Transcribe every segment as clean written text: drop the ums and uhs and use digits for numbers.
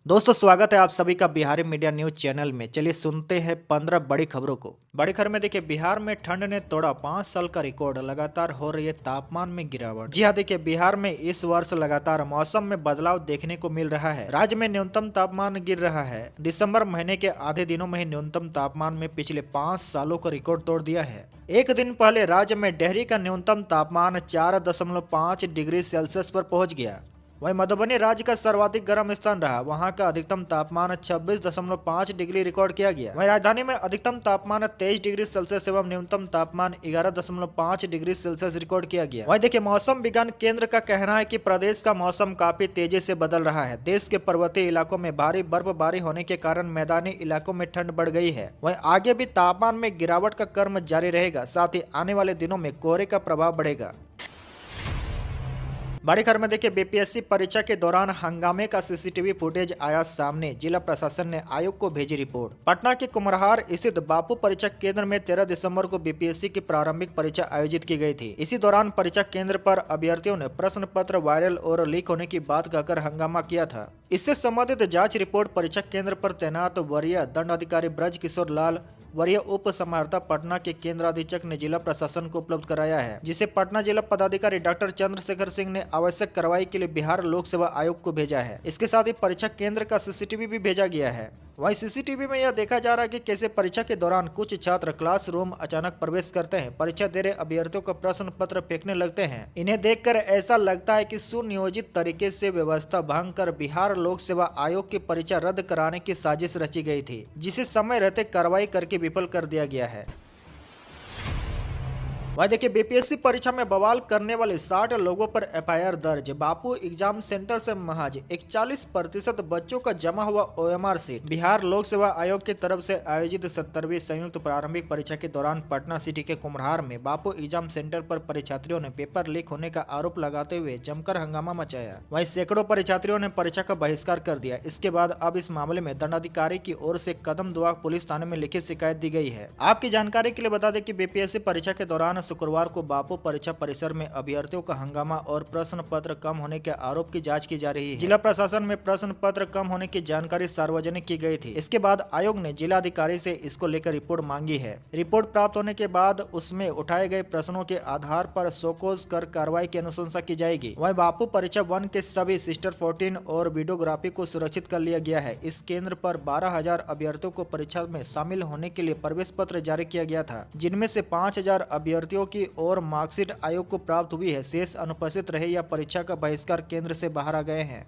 दोस्तों स्वागत है आप सभी का बिहारी मीडिया न्यूज चैनल में। चलिए सुनते हैं 15 बड़ी खबरों को। बड़ी खबर में देखिए, बिहार में ठंड ने तोड़ा 5 साल का रिकॉर्ड, लगातार हो रही है तापमान में गिरावट। जी हाँ, देखिए बिहार में इस वर्ष लगातार मौसम में बदलाव देखने को मिल रहा है। राज्य में न्यूनतम तापमान गिर रहा है। दिसंबर महीने के आधे दिनों में ही न्यूनतम तापमान में पिछले 5 सालों का रिकॉर्ड तोड़ दिया है। एक दिन पहले राज्य में डेहरी का न्यूनतम तापमान 4.5 डिग्री सेल्सियस पर पहुंच गया। वहीं मधुबनी राज्य का सर्वाधिक गर्म स्थान रहा। वहां का अधिकतम तापमान 26.5 डिग्री रिकॉर्ड किया गया। वहीं राजधानी में अधिकतम तापमान 23 डिग्री सेल्सियस एवं न्यूनतम तापमान 11.5 डिग्री सेल्सियस रिकॉर्ड किया गया। वहीं देखिए, मौसम विज्ञान केंद्र का कहना है कि प्रदेश का मौसम काफी तेजी से बदल रहा है। देश के पर्वतीय इलाकों में भारी बर्फबारी होने के कारण मैदानी इलाकों में ठंड बढ़ गई है। वहीं आगे भी तापमान में गिरावट का क्रम जारी रहेगा। साथ ही आने वाले दिनों में कोहरे का प्रभाव बढ़ेगा। बड़ी खबर में देखिए, बीपीएससी परीक्षा के दौरान हंगामे का सीसीटीवी फुटेज आया सामने। जिला प्रशासन ने आयोग को भेजी रिपोर्ट। पटना के कुम्हरार स्थित बापू परीक्षा केंद्र में 13 दिसंबर को बीपीएससी की प्रारंभिक परीक्षा आयोजित की गई थी। इसी दौरान परीक्षा केंद्र पर अभ्यर्थियों ने प्रश्न पत्र वायरल और लीक होने की बात कहकर हंगामा किया था। इससे संबंधित जाँच रिपोर्ट परीक्षा केंद्र पर तैनात वरीय दंडाधिकारी ब्रज किशोर लाल, वरीय उप समाहर्ता पटना के केंद्र अधीक्षक ने जिला प्रशासन को उपलब्ध कराया है, जिसे पटना जिला पदाधिकारी डॉक्टर चंद्रशेखर सिंह ने आवश्यक कार्रवाई के लिए बिहार लोक सेवा आयोग को भेजा है। इसके साथ ही परीक्षा केंद्र का सीसीटीवी भी भेजा गया है। वहीं सीसीटीवी में यह देखा जा रहा है कि कैसे परीक्षा के दौरान कुछ छात्र क्लासरूम अचानक प्रवेश करते हैं, परीक्षा दे रहे अभ्यर्थियों का प्रश्न पत्र फेंकने लगते हैं। इन्हें देखकर ऐसा लगता है कि सुनियोजित तरीके से व्यवस्था भंग कर बिहार लोक सेवा आयोग की परीक्षा रद्द कराने की साजिश रची गई थी, जिसे समय रहते कार्रवाई करके विफल कर दिया गया है। वहीं देखिए, बीपीएससी परीक्षा में बवाल करने वाले 60 लोगों पर एफआईआर दर्ज। बापू एग्जाम सेंटर से महज 41% बच्चों का जमा हुआ ओएमआर सीट। बिहार लोक सेवा आयोग की तरफ से आयोजित 70वीं संयुक्त प्रारंभिक परीक्षा के दौरान पटना सिटी के कुम्हरार में बापू एग्जाम सेंटर पर परीक्षार्थियों ने पेपर लीक होने का आरोप लगाते हुए जमकर हंगामा मचाया। वहीं सैकड़ों परीक्षार्थियों ने परीक्षा का बहिष्कार कर दिया। इसके बाद अब इस मामले में दंडाधिकारी की ओर से कदमदुआ पुलिस थाने में लिखित शिकायत दी गई है। आपकी जानकारी के लिए बता दें कि बीपीएससी परीक्षा के दौरान शुक्रवार को बापू परीक्षा परिसर में अभ्यर्थियों का हंगामा और प्रश्न पत्र कम होने के आरोप की जांच की जा रही है। जिला प्रशासन में प्रश्न पत्र कम होने की जानकारी सार्वजनिक की गई थी। इसके बाद आयोग ने जिला अधिकारी से इसको लेकर रिपोर्ट मांगी है। रिपोर्ट प्राप्त होने के बाद उसमें उठाए गए प्रश्नों के आधार पर शोकोज कर कार्रवाई की अनुशंसा की जाएगी। वहीं बापू परीक्षा 1 के सभी सिस्टर 14 और वीडियोग्राफी को सुरक्षित कर लिया गया है। इस केंद्र पर 12,000 अभ्यर्थियों को परीक्षा में शामिल होने के लिए प्रवेश पत्र जारी किया गया था, जिनमें से 5,000 अभ्यर्थियों की और मार्कशीट आयोग को प्राप्त हुई है। शेष अनुपस्थित रहे या परीक्षा का बहिष्कार केंद्र से बाहर आ गए हैं।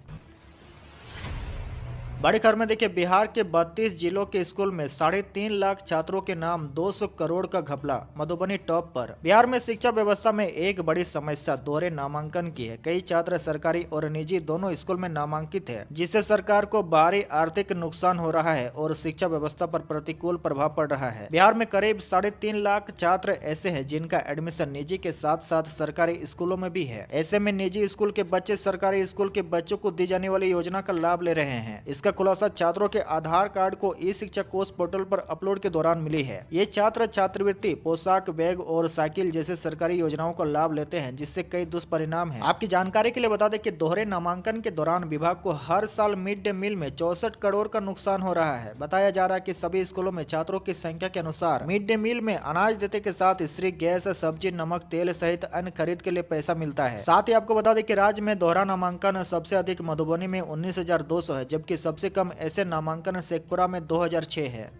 बड़ी खबर में देखिए, बिहार के 32 जिलों के स्कूल में 3.5 लाख छात्रों के नाम 200 करोड़ का घपला। मधुबनी टॉप पर। बिहार में शिक्षा व्यवस्था में एक बड़ी समस्या दोहरे नामांकन की है। कई छात्र सरकारी और निजी दोनों स्कूल में नामांकित है, जिससे सरकार को भारी आर्थिक नुकसान हो रहा है और शिक्षा व्यवस्था पर प्रतिकूल प्रभाव पड़ रहा है। बिहार में करीब 3.5 लाख छात्र ऐसे हैं जिनका एडमिशन निजी के साथ साथ सरकारी स्कूलों में भी है। ऐसे में निजी स्कूल के बच्चे सरकारी स्कूल के बच्चों को दी जाने वाली योजना का लाभ ले रहे हैं। इसका खुलासा छात्रों के आधार कार्ड को ई शिक्षा कोष पोर्टल पर अपलोड के दौरान मिली है। ये छात्र छात्रवृत्ति, पोशाक, बैग और साइकिल जैसे सरकारी योजनाओं का लाभ लेते हैं, जिससे कई दुष्परिणाम हैं। आपकी जानकारी के लिए बता दें कि दोहरे नामांकन के दौरान विभाग को हर साल मिड डे मील में 64 करोड़ का नुकसान हो रहा है। बताया जा रहा है कि सभी स्कूलों में छात्रों की संख्या के अनुसार मिड डे मील में अनाज देते के साथ स्त्री गैस, सब्जी, नमक, तेल सहित अन्य खरीद के लिए पैसा मिलता है। साथ ही आपको बता दें कि राज्य में दोहरा नामांकन सबसे अधिक मधुबनी में 19,200 है, जबकि सबसे कम ऐसे नामांकन शेखपुरा में 2006 है।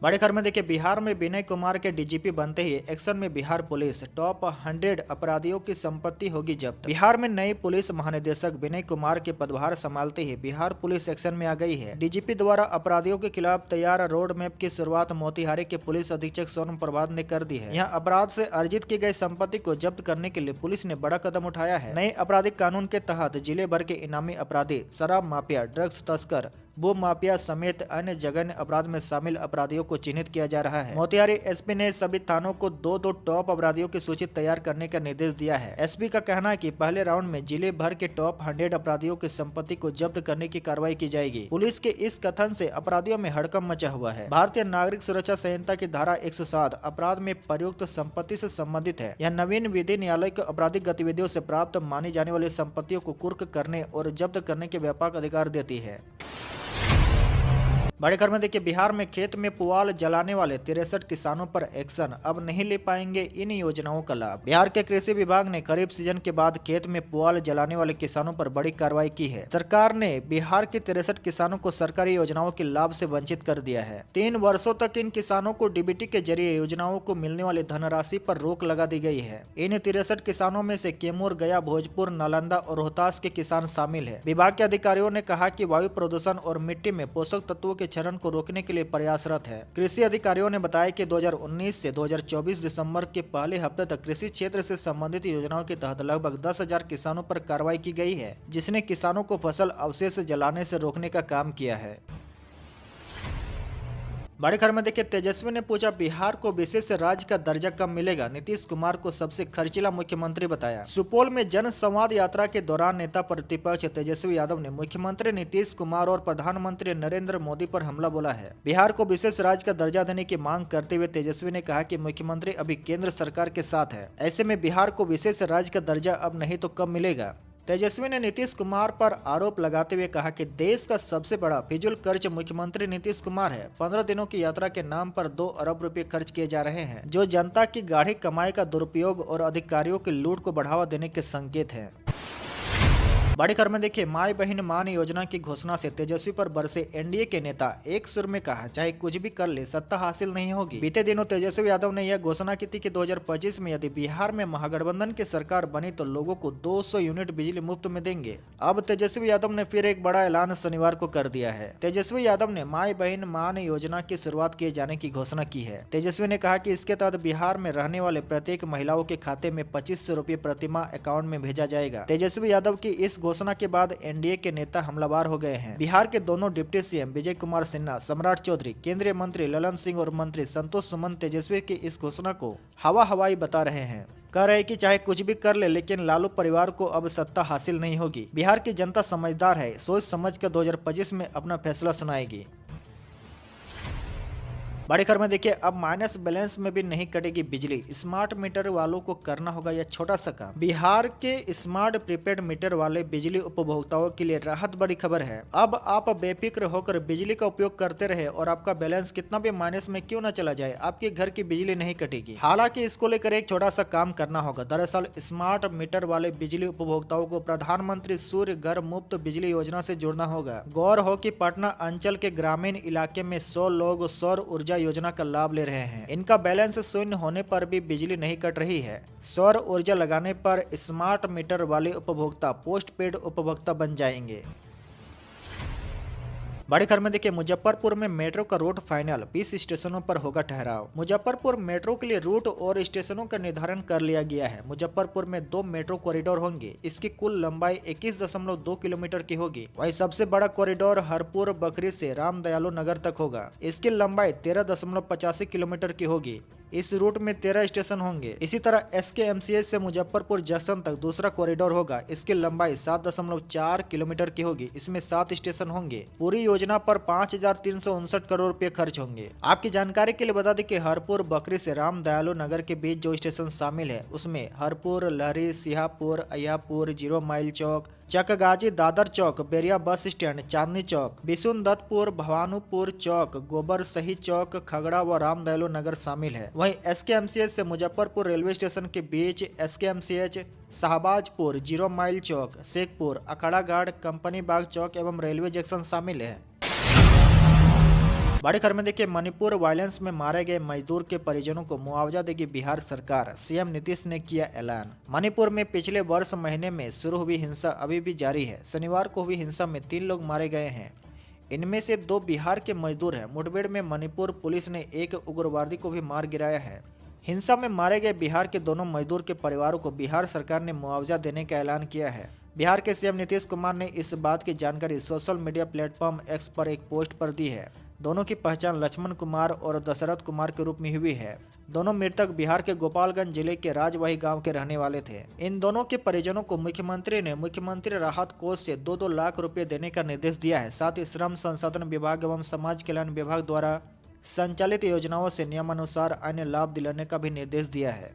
बड़ी खबर में देखिए, बिहार में विनय कुमार के डीजीपी बनते ही एक्शन में बिहार पुलिस। टॉप 100 अपराधियों की संपत्ति होगी जब्त। बिहार में नए पुलिस महानिदेशक विनय कुमार के पदभार संभालते ही बिहार पुलिस एक्शन में आ गई है। डीजीपी द्वारा अपराधियों के खिलाफ तैयार रोड मैप की शुरुआत मोतिहारी के पुलिस अधीक्षक सोनम प्रभात ने कर दी है। यहाँ अपराध से अर्जित की गई संपत्ति को जब्त करने के लिए पुलिस ने बड़ा कदम उठाया है। नए आपराधिक कानून के तहत जिले भर के इनामी अपराधी, शराब माफिया, ड्रग्स तस्कर, भू माफिया समेत अन्य जघन्य अपराध में शामिल अपराधियों को चिन्हित किया जा रहा है। मोतिहारी एसपी ने सभी थानों को दो टॉप अपराधियों की सूची तैयार करने का निर्देश दिया है। एसपी का कहना है कि पहले राउंड में जिले भर के टॉप 100 अपराधियों की संपत्ति को जब्त करने की कार्रवाई की जाएगी। पुलिस के इस कथन से अपराधियों में हड़कंप मचा हुआ है। भारतीय नागरिक सुरक्षा संहिता की धारा 107 अपराध में प्रयुक्त संपत्ति से संबंधित है। यह नवीन विधि न्यायालय को आपराधिक गतिविधियों से प्राप्त मानी जाने वाली संपत्तियों को कुर्क करने और जब्त करने के व्यापक अधिकार देती है। बड़े खबर में देखिए, बिहार में खेत में पुआल जलाने वाले 63 किसानों पर एक्शन, अब नहीं ले पाएंगे इन योजनाओं का लाभ। बिहार के कृषि विभाग ने खरीफ सीजन के बाद खेत में पुआल जलाने वाले किसानों पर बड़ी कार्रवाई की है। सरकार ने बिहार के 63 किसानों को सरकारी योजनाओं के लाभ से वंचित कर दिया है। 3 वर्षों तक इन किसानों को डीबीटी के जरिए योजनाओं को मिलने वाली धनराशि पर रोक लगा दी गई है। इन 63 किसानों में से कैमूर, गया, भोजपुर, नालंदा और रोहतास के किसान शामिल है। विभाग के अधिकारियों ने कहा कि वायु प्रदूषण और मिट्टी में पोषक तत्वों के क्षरण को रोकने के लिए प्रयासरत है। कृषि अधिकारियों ने बताया कि 2019 से 2024 दिसंबर के पहले हफ्ते तक कृषि क्षेत्र से संबंधित योजनाओं के तहत लगभग 10,000 किसानों पर कार्रवाई की गई है, जिसने किसानों को फसल अवशेष जलाने से रोकने का काम किया है। बड़ी खबर में देखिए, तेजस्वी ने पूछा बिहार को विशेष राज्य का दर्जा कब मिलेगा, नीतीश कुमार को सबसे खर्चीला मुख्यमंत्री बताया। सुपौल में जन संवाद यात्रा के दौरान नेता प्रतिपक्ष तेजस्वी यादव ने मुख्यमंत्री नीतीश कुमार और प्रधानमंत्री नरेंद्र मोदी पर हमला बोला है। बिहार को विशेष राज्य का दर्जा देने की मांग करते हुए तेजस्वी ने कहा कि मुख्यमंत्री अभी केंद्र सरकार के साथ है, ऐसे में बिहार को विशेष राज्य का दर्जा अब नहीं तो कब मिलेगा। तेजस्वी ने नीतीश कुमार पर आरोप लगाते हुए कहा कि देश का सबसे बड़ा फिजूल खर्च मुख्यमंत्री नीतीश कुमार है। 15 दिनों की यात्रा के नाम पर 2 अरब रुपए खर्च किए जा रहे हैं, जो जनता की गाढ़ी कमाई का दुरुपयोग और अधिकारियों की लूट को बढ़ावा देने के संकेत है। बड़ी खबर में देखिए, माई बहन मान योजना की घोषणा से तेजस्वी पर बरसे एनडीए के नेता। एक सुर में कहा, चाहे कुछ भी कर ले सत्ता हासिल नहीं होगी। बीते दिनों तेजस्वी यादव ने यह घोषणा की थी कि 2025 में यदि बिहार में महागठबंधन की सरकार बनी तो लोगों को 200 यूनिट बिजली मुफ्त में देंगे। अब तेजस्वी यादव ने फिर एक बड़ा ऐलान शनिवार को कर दिया है। तेजस्वी यादव ने माई बहन मान योजना की शुरुआत किए जाने की घोषणा की है। तेजस्वी ने कहा कि इसके तहत बिहार में रहने वाले प्रत्येक महिलाओं के खाते में 2500 रुपए प्रतिमाह अकाउंट में भेजा जाएगा। तेजस्वी यादव की इस घोषणा के बाद एनडीए के नेता हमलावर हो गए हैं। बिहार के दोनों डिप्टी सीएम विजय कुमार सिन्हा, सम्राट चौधरी, केंद्रीय मंत्री ललन सिंह और मंत्री संतोष सुमन तेजस्वी की इस घोषणा को हवाई बता रहे हैं। कह रहे कि चाहे कुछ भी कर ले, लेकिन लालू परिवार को अब सत्ता हासिल नहीं होगी। बिहार की जनता समझदार है, सोच समझ कर 2025 में अपना फैसला सुनाएगी। बड़ी खबर में देखिए, अब माइनस बैलेंस में भी नहीं कटेगी बिजली, स्मार्ट मीटर वालों को करना होगा यह छोटा सा काम। बिहार के स्मार्ट प्रीपेड मीटर वाले बिजली उपभोक्ताओं के लिए राहत बड़ी खबर है। अब आप बेफिक्र होकर बिजली का उपयोग करते रहे और आपका बैलेंस कितना भी माइनस में क्यों न चला जाए, आपके घर की बिजली नहीं कटेगी। हालांकि इसको लेकर एक छोटा सा काम करना होगा। दरअसल स्मार्ट मीटर वाले बिजली उपभोक्ताओं को प्रधानमंत्री सूर्य घर मुफ्त बिजली योजना से जुड़ना होगा। गौर हो कि पटना अंचल के ग्रामीण इलाके में 100 लोग सौर ऊर्जा योजना का लाभ ले रहे हैं। इनका बैलेंस शून्य होने पर भी बिजली नहीं कट रही है। सौर ऊर्जा लगाने पर स्मार्ट मीटर वाले उपभोक्ता पोस्ट पेड उपभोक्ता बन जाएंगे। बड़ी खबर में देखिए, मुजफ्फरपुर में मेट्रो का रूट फाइनल, 20 स्टेशनों पर होगा ठहराव। मुजफ्फरपुर मेट्रो के लिए रूट और स्टेशनों का निर्धारण कर लिया गया है। मुजफ्फरपुर में 2 मेट्रो कॉरिडोर होंगे। इसकी कुल लंबाई 21.2 किलोमीटर की होगी। वहीं सबसे बड़ा कॉरिडोर हरपुर बकरी से रामदयालु नगर तक होगा। इसकी लंबाई 13.85 किलोमीटर की होगी। इस रूट में 13 स्टेशन होंगे। इसी तरह SKMCH से मुजफ्फरपुर जंक्शन तक दूसरा कॉरिडोर होगा। इसकी लंबाई 7.4 किलोमीटर की होगी। इसमें 7 स्टेशन होंगे। पूरी योजना पर 5,359 करोड़ रुपए खर्च होंगे। आपकी जानकारी के लिए बता दें कि हरपुर बकरी से रामदयालु नगर के बीच जो स्टेशन शामिल है उसमें हरपुर, लहरी, सिहापुर, अय्यापुर, 0 माइल चौक, चकगाजी, दादर चौक, बेरिया बस स्टैंड, चांदनी चौक, बिशुनदत्तपुर, भवानुपुर चौक, गोबर सही चौक, खगड़ा व रामदयालु नगर शामिल है। वहीं SKMCH से मुजफ्फरपुर रेलवे स्टेशन के बीच SKMCH, शाहबाजपुर, 0 माइल चौक, शेखपुर, अखाड़ा घाट, कंपनी बाग चौक एवं रेलवे जंक्शन शामिल है। बड़ी खबर में देखिए, मणिपुर वायलेंस में मारे गए मजदूर के परिजनों को मुआवजा देगी बिहार सरकार, सीएम नीतीश ने किया ऐलान। मणिपुर में पिछले वर्ष महीने में शुरू हुई हिंसा अभी भी जारी है। शनिवार को हुई हिंसा में 3 लोग मारे गए हैं। इनमें से 2 बिहार के मजदूर हैं। मुठभेड़ में मणिपुर पुलिस ने एक उग्रवादी को भी मार गिराया है। हिंसा में मारे गए बिहार के दोनों मजदूर के परिवारों को बिहार सरकार ने मुआवजा देने का ऐलान किया है। बिहार के सीएम नीतीश कुमार ने इस बात की जानकारी सोशल मीडिया प्लेटफॉर्म एक्स पर एक पोस्ट पर दी है। दोनों की पहचान लक्ष्मण कुमार और दशरथ कुमार के रूप में हुई है। दोनों मृतक बिहार के गोपालगंज जिले के राजवाही गांव के रहने वाले थे। इन दोनों के परिजनों को मुख्यमंत्री ने मुख्यमंत्री राहत कोष से 2-2 लाख रुपए देने का निर्देश दिया है। साथ ही श्रम संसाधन विभाग एवं समाज कल्याण विभाग द्वारा संचालित योजनाओं से नियमानुसार अन्य लाभ दिलाने का भी निर्देश दिया है।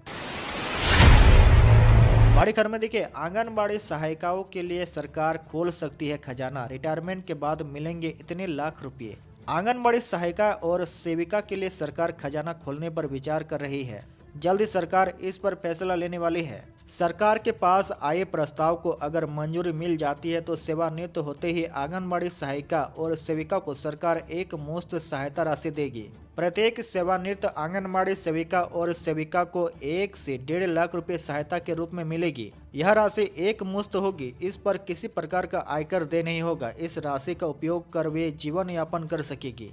बड़ी खबर में देखिए, आंगनबाड़ी सहायिकाओं के लिए सरकार खोल सकती है खजाना। रिटायरमेंट के बाद मिलेंगे इतने लाख रुपए। आंगनबाड़ी सहायिका और सेविका के लिए सरकार खजाना खोलने पर विचार कर रही है। जल्द ही सरकार इस पर फैसला लेने वाली है। सरकार के पास आए प्रस्ताव को अगर मंजूरी मिल जाती है तो सेवानिवृत्त होते ही आंगनबाड़ी सहायिका और सेविका को सरकार एक मुश्त सहायता राशि देगी। प्रत्येक सेवानिवृत्त आंगनबाड़ी सेविका और सेविका को 1 से 1.5 लाख रुपए सहायता के रूप में मिलेगी। यह राशि एक मुश्त होगी। इस पर किसी प्रकार का आयकर देय नहीं होगा। इस राशि का उपयोग कर वे जीवन यापन कर सकेगी।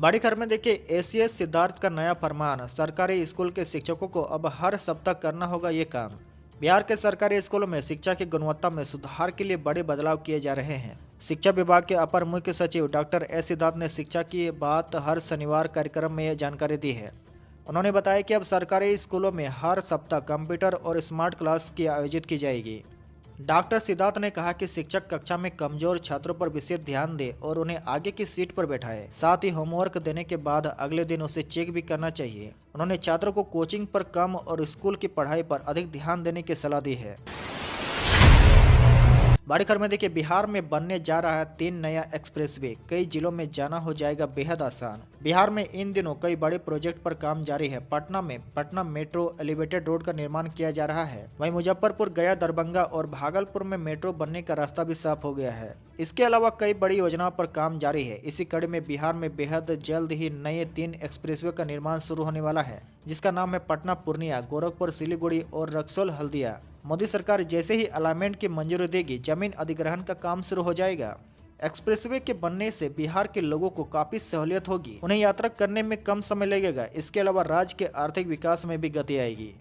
बड़ी खबर में देखिए, एसीएस सिद्धार्थ का नया फरमान। सरकारी स्कूल के शिक्षकों को अब हर सप्ताह करना होगा ये काम। बिहार के सरकारी स्कूलों में शिक्षा की गुणवत्ता में सुधार के लिए बड़े बदलाव किए जा रहे हैं। शिक्षा विभाग के अपर मुख्य सचिव डॉक्टर एस सिद्धार्थ ने शिक्षा की बात हर शनिवार कार्यक्रम में यह जानकारी दी है। उन्होंने बताया कि अब सरकारी स्कूलों में हर सप्ताह कंप्यूटर और स्मार्ट क्लास की आयोजित की जाएगी। डॉक्टर सिद्धार्थ ने कहा कि शिक्षक कक्षा में कमजोर छात्रों पर विशेष ध्यान दे और उन्हें आगे की सीट पर बैठाए। साथ ही होमवर्क देने के बाद अगले दिन उसे चेक भी करना चाहिए। उन्होंने छात्रों को कोचिंग पर कम और स्कूल की पढ़ाई पर अधिक ध्यान देने की सलाह दी है। बड़ी खबर में देखिए, बिहार में बनने जा रहा है 3 नया एक्सप्रेसवे। कई जिलों में जाना हो जाएगा बेहद आसान। बिहार में इन दिनों कई बड़े प्रोजेक्ट पर काम जारी है। पटना में पटना मेट्रो एलिवेटेड रोड का निर्माण किया जा रहा है। वहीं मुजफ्फरपुर, गया, दरभंगा और भागलपुर में मेट्रो बनने का रास्ता भी साफ हो गया है। इसके अलावा कई बड़ी योजनाओं पर काम जारी है। इसी कड़ी में बिहार में बेहद जल्द ही नए 3 एक्सप्रेसवे का निर्माण शुरू होने वाला है, जिसका नाम है पटना पूर्णिया, गोरखपुर सिलीगुड़ी और रक्सौल हल्दिया। मोदी सरकार जैसे ही अलाइनमेंट की मंजूरी देगी, जमीन अधिग्रहण का काम शुरू हो जाएगा। एक्सप्रेसवे के बनने से बिहार के लोगों को काफी सहूलियत होगी। उन्हें यात्रा करने में कम समय लगेगा। इसके अलावा राज्य के आर्थिक विकास में भी गति आएगी।